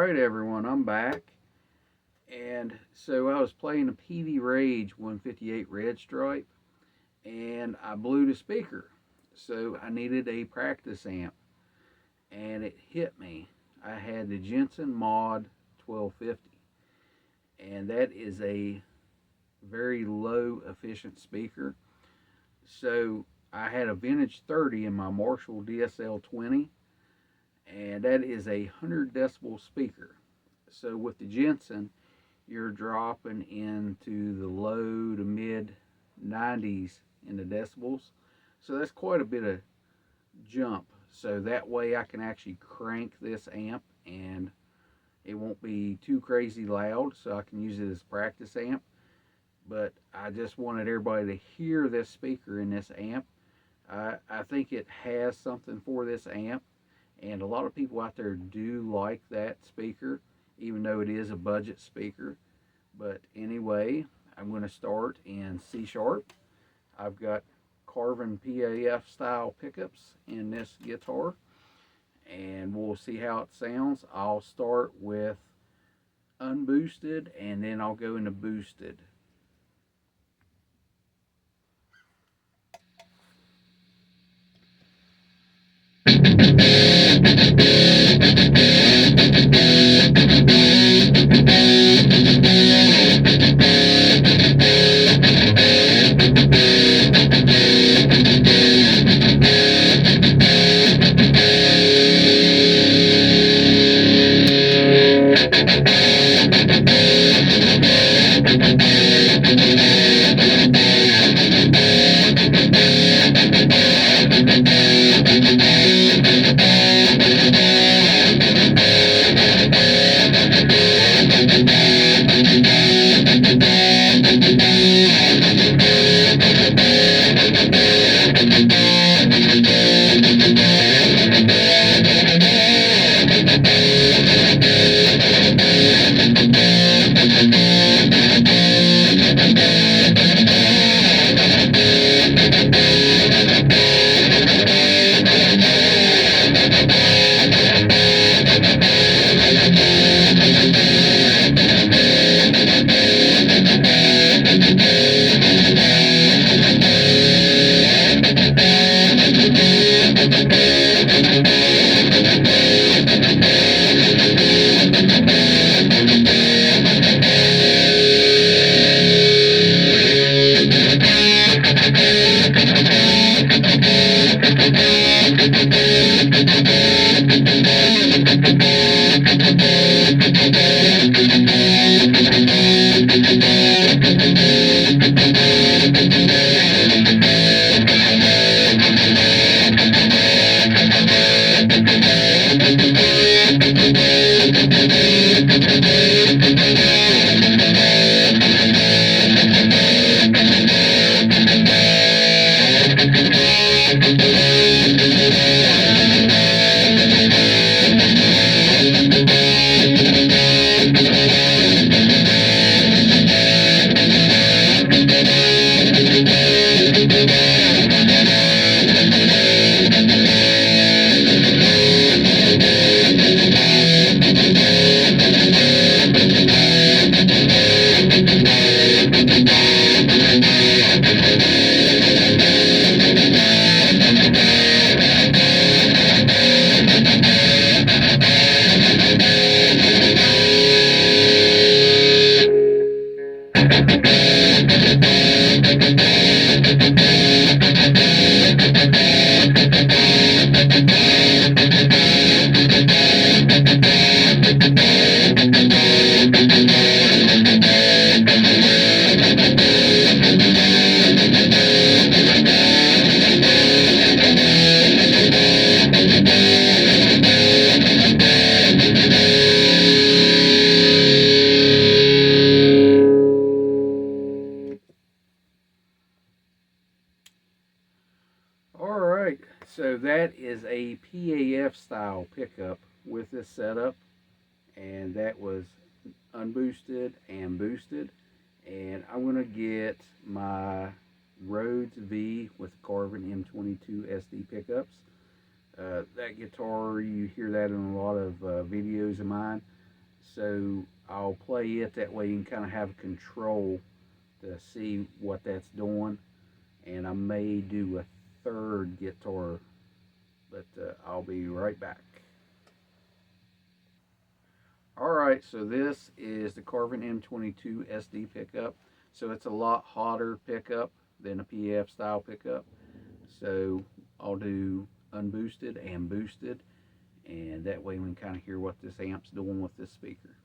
Alright everyone, I'm back. And so I was playing a PD Rage 158 Red Stripe and I blew the speaker. So I needed a practice amp. And it hit me. I had the Jensen Mod 1250. And that is a very low efficient speaker. So I had a vintage 30 in my Marshall Dsl20, and that is a 100 decibel speaker. So with the Jensen, you're dropping into the low to mid 90s in the decibels. So that's quite a bit of jump. So that way I can actually crank this amp and it won't be too crazy loud, so I can use it as a practice amp. But I just wanted everybody to hear this speaker in this amp. I think it has something for this amp, and a lot of people out there do like that speaker, even though it is a budget speaker. But anyway, I'm going to start in C sharp. I've got Carvin PAF style pickups in this guitar, and we'll see how it sounds. I'll start with unboosted and then I'll go into boosted. Alright, so that is a PAF style pickup with this setup, and that was unboosted and boosted. And I'm going to get my Rhodes V with Carvin M22 SD pickups. That guitar, you hear that in a lot of videos of mine. So I'll play it that way. You can kind of have control to see what that's doing. And I may do a third guitar, but I'll be right back. Alright, so this is the Carvin M22 SD pickup. So it's a lot hotter pickup than a PF style pickup. So I'll do unboosted and boosted, and that way we can kind of hear what this amp's doing with this speaker.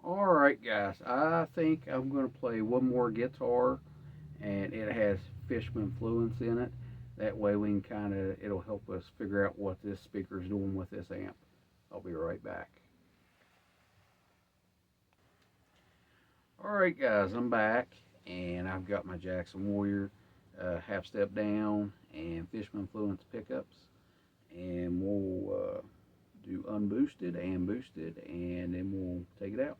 Alright guys, I think I'm going to play one more guitar, and it has Fishman Fluence in it. That way we can kind of, it'll help us figure out what this speaker is doing with this amp. I'll be right back. Alright guys, I'm back, and I've got my Jackson Warrior half step down and Fishman Fluence pickups, and we'll do unboosted and boosted, and then we'll take it out.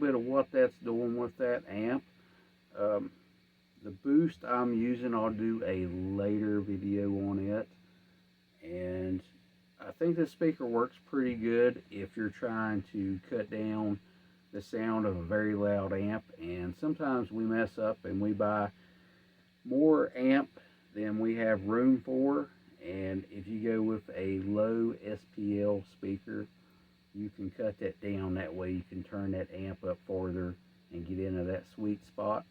bit of what that's doing with that amp. The boost I'm using, I'll do a later video on it. And I think this speaker works pretty good if you're trying to cut down the sound of a very loud amp. And sometimes we mess up and we buy more amp than we have room for. And if you go with a low SPL speaker, you can cut that down. That way you can turn that amp up farther and get into that sweet spot.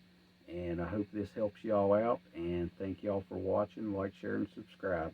And I hope this helps y'all out, and thank y'all for watching. Like, share, and subscribe.